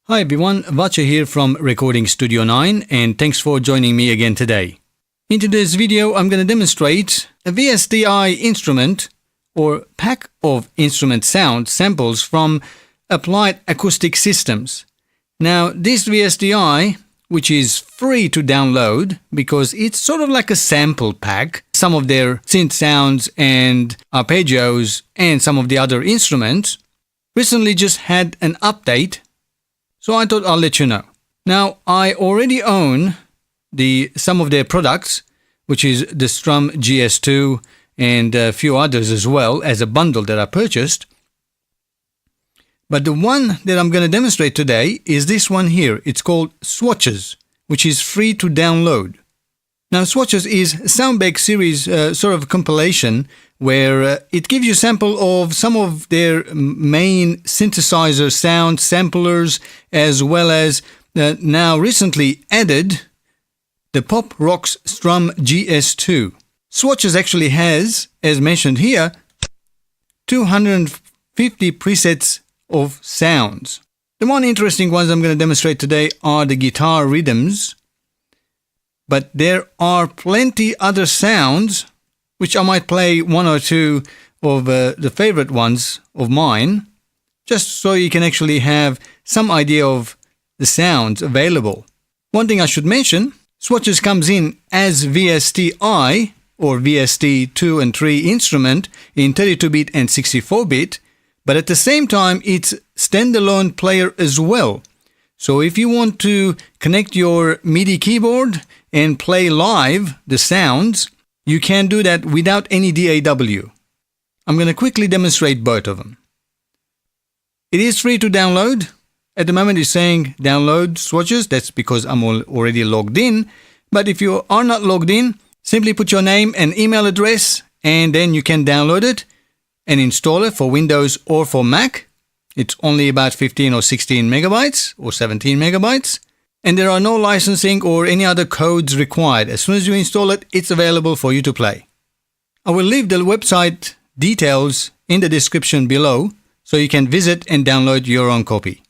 Hi everyone, Vacha here from Recording Studio 9 and thanks for joining me again today. In today's video I'm going to demonstrate a VSTi instrument or pack of instrument sound samples from Applied-Acoustics Systems. Now this VSTi, which is free to download because it's sort of like a sample pack, some of their synth sounds and arpeggios and some of the other instruments, recently just had an update. So I thought I'll let you know. Now, I already own some of their products, which is the Strum GS-2 and a few others as well as a bundle that I purchased. But the one that I'm going to demonstrate today is this one here. It's called SWATCHES, which is free to download. Now, SWATCHES is a Soundbag series sort of compilation where it gives you a sample of some of their main synthesizer sound samplers, as well as now recently added the Pop Rocks Strum GS-2. SWATCHES actually has, as mentioned here, 250 presets of sounds. The one interesting ones I'm going to demonstrate today are the guitar rhythms, but there are plenty other sounds which I might play one or two of the favorite ones of mine, just so you can actually have some idea of the sounds available. One thing I should mention, SWATCHES comes in as VSTi or VST 2 and 3 instrument in 32-bit and 64-bit, but at the same time it's standalone player as well. So if you want to connect your MIDI keyboard and play live the sounds, you can do that without any DAW. I'm going to quickly demonstrate both of them. It is free to download. At the moment it's saying download SWATCHES. That's because I'm already logged in. But if you are not logged in, simply put your name and email address and then you can download it and install it for Windows or for Mac. It's only about 15 or 16 megabytes or 17 megabytes. And there are no licensing or any other codes required. As soon as you install it, it's available for you to play. I will leave the website details in the description below so you can visit and download your own copy.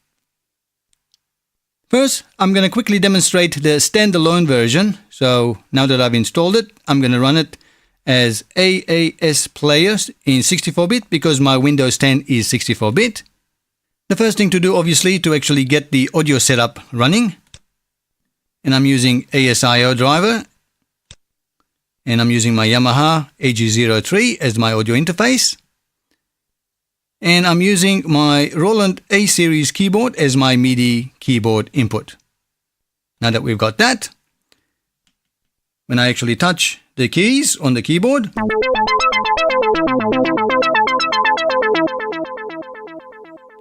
First, I'm going to quickly demonstrate the standalone version. So now that I've installed it, I'm going to run it as AAS players in 64-bit because my Windows 10 is 64-bit. The first thing to do, obviously, to actually get the audio setup running. And I'm using ASIO driver. And I'm using my Yamaha AG03 as my audio interface. And I'm using my Roland A-Series keyboard as my MIDI keyboard input. Now that we've got that, when I actually touch the keys on the keyboard,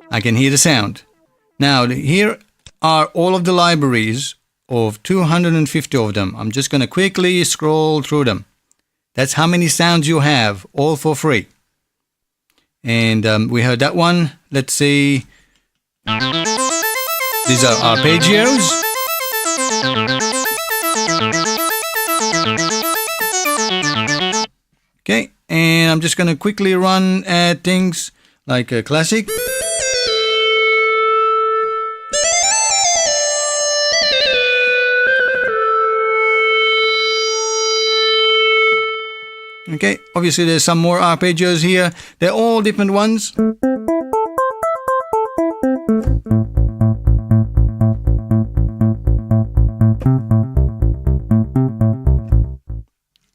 I can hear the sound. Now here are all of the libraries of 250 of them. I'm just going to quickly scroll through them. That's how many sounds you have, all for free. And we heard that one. Let's see. These are arpeggios. Okay, and I'm just going to quickly run at things like a classic. Okay, obviously there's some more arpeggios here. They're all different ones.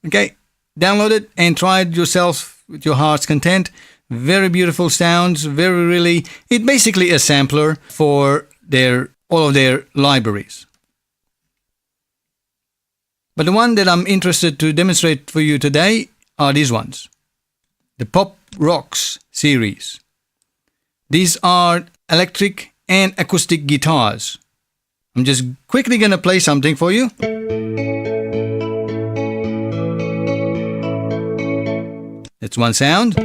Okay, download it and try it yourself with your heart's content. Very beautiful sounds, it's basically a sampler for all of their libraries. But the one that I'm interested to demonstrate for you today are these ones. The Pop Rocks series. These are electric and acoustic guitars. I'm just quickly going to play something for you. That's one sound.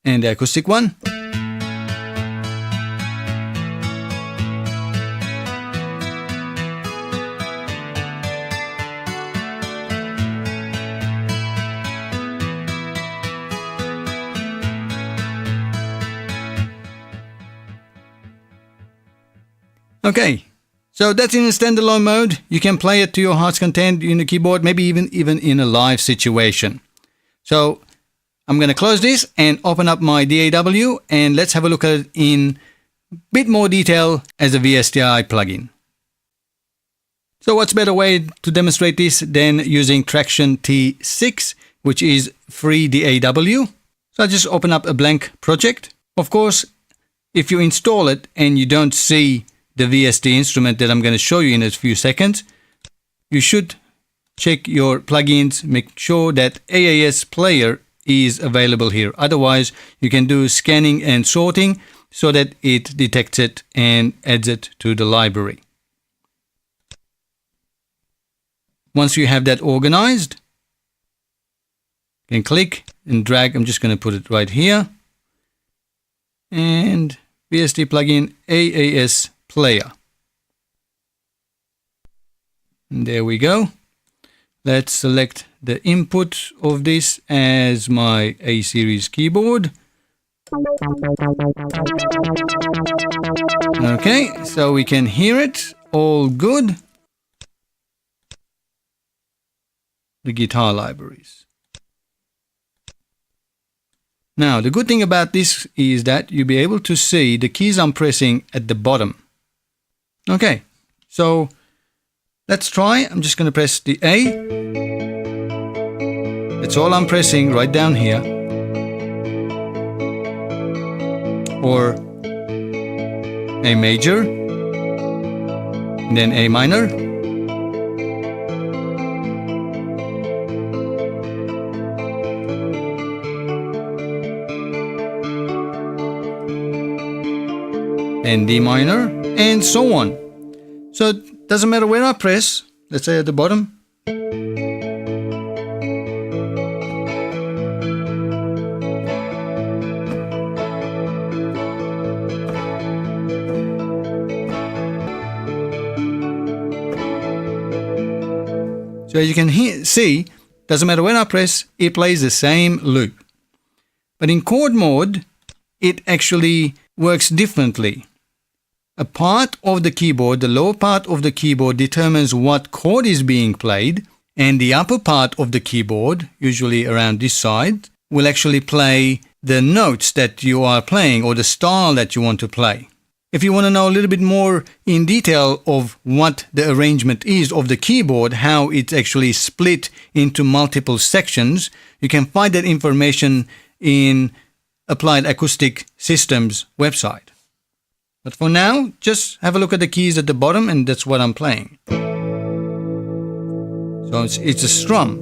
and the acoustic one. Okay, so that's in a standalone mode. You can play it to your heart's content in the keyboard, maybe even in a live situation. So I'm going to close this and open up my DAW, and let's have a look at it in a bit more detail as a VSTi plugin. So what's a better way to demonstrate this than using Traction T6, which is free DAW. So I just open up a blank project. Of course, if you install it and you don't see the VST instrument that I'm going to show you in a few seconds, you should check your plugins, make sure that AAS player is available here. Otherwise, you can do scanning and sorting so that it detects it and adds it to the library. Once you have that organized, you can click and drag. I'm just going to put it right here. And VST plugin AAS player. And there we go. Let's select the input of this as my A series keyboard. Okay, so we can hear it. All good. The guitar libraries. Now, the good thing about this is that you'll be able to see the keys I'm pressing at the bottom. Okay, so let's try. I'm just going to press the A. That's all I'm pressing right down here. Or A major, then A minor. And D minor, and so on. So it doesn't matter where I press, let's say at the bottom. So as you can see, doesn't matter where I press, it plays the same loop. But in chord mode, it actually works differently. A part of the keyboard, the lower part of the keyboard, determines what chord is being played, and the upper part of the keyboard, usually around this side, will actually play the notes that you are playing or the style that you want to play. If you want to know a little bit more in detail of what the arrangement is of the keyboard, how it's actually split into multiple sections, you can find that information in Applied-Acoustics Systems website. But for now, just have a look at the keys at the bottom, and that's what I'm playing. So it's a strum.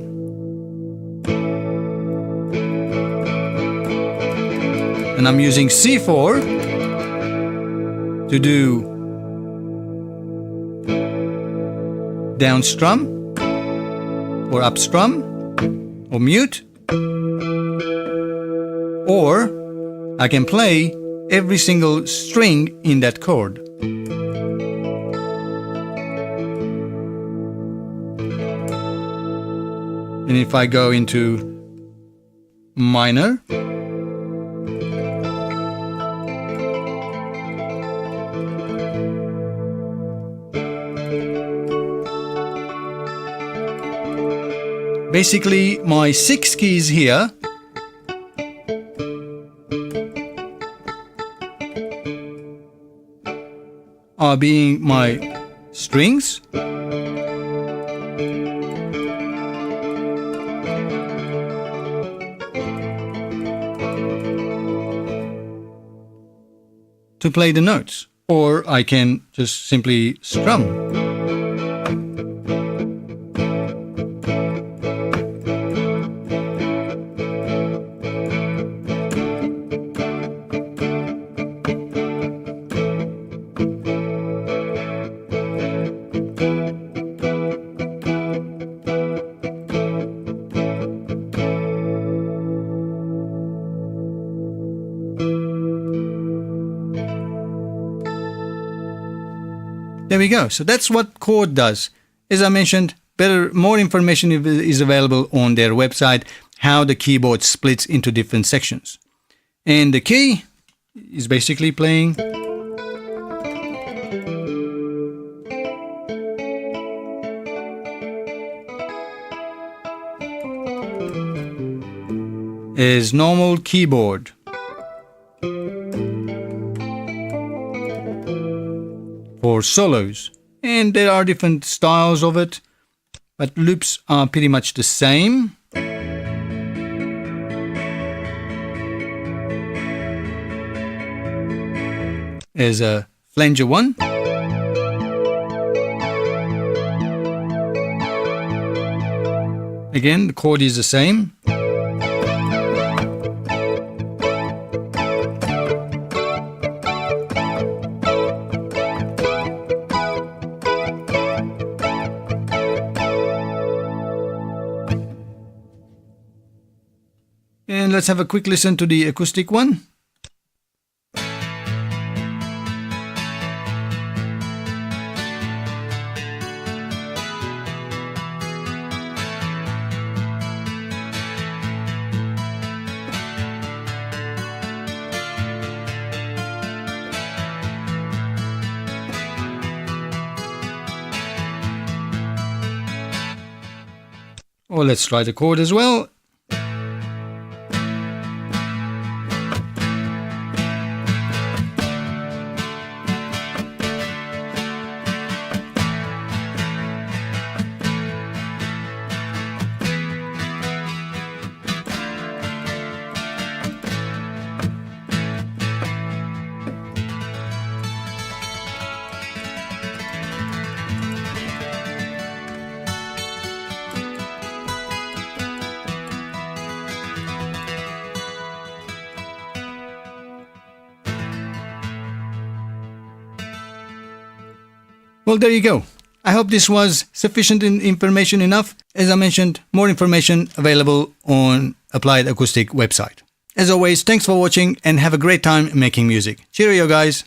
And I'm using C4 to do down strum or up strum or mute. Or I can play every single string in that chord. And if I go into minor, basically my 6 keys here are being my strings, to play the notes, or I can just simply strum. There we go. So that's what chord does. As I mentioned, more information is available on their website, how the keyboard splits into different sections. And the key is basically playing as normal keyboard. For solos. And there are different styles of it, but loops are pretty much the same. As a flanger one. Again, the chord is the same. And let's have a quick listen to the acoustic one. Or let's try the chord as well. Well, there you go. I hope this was sufficient information enough. As I mentioned, more information available on Applied Acoustic website. As always, thanks for watching and have a great time making music. Cheerio, guys.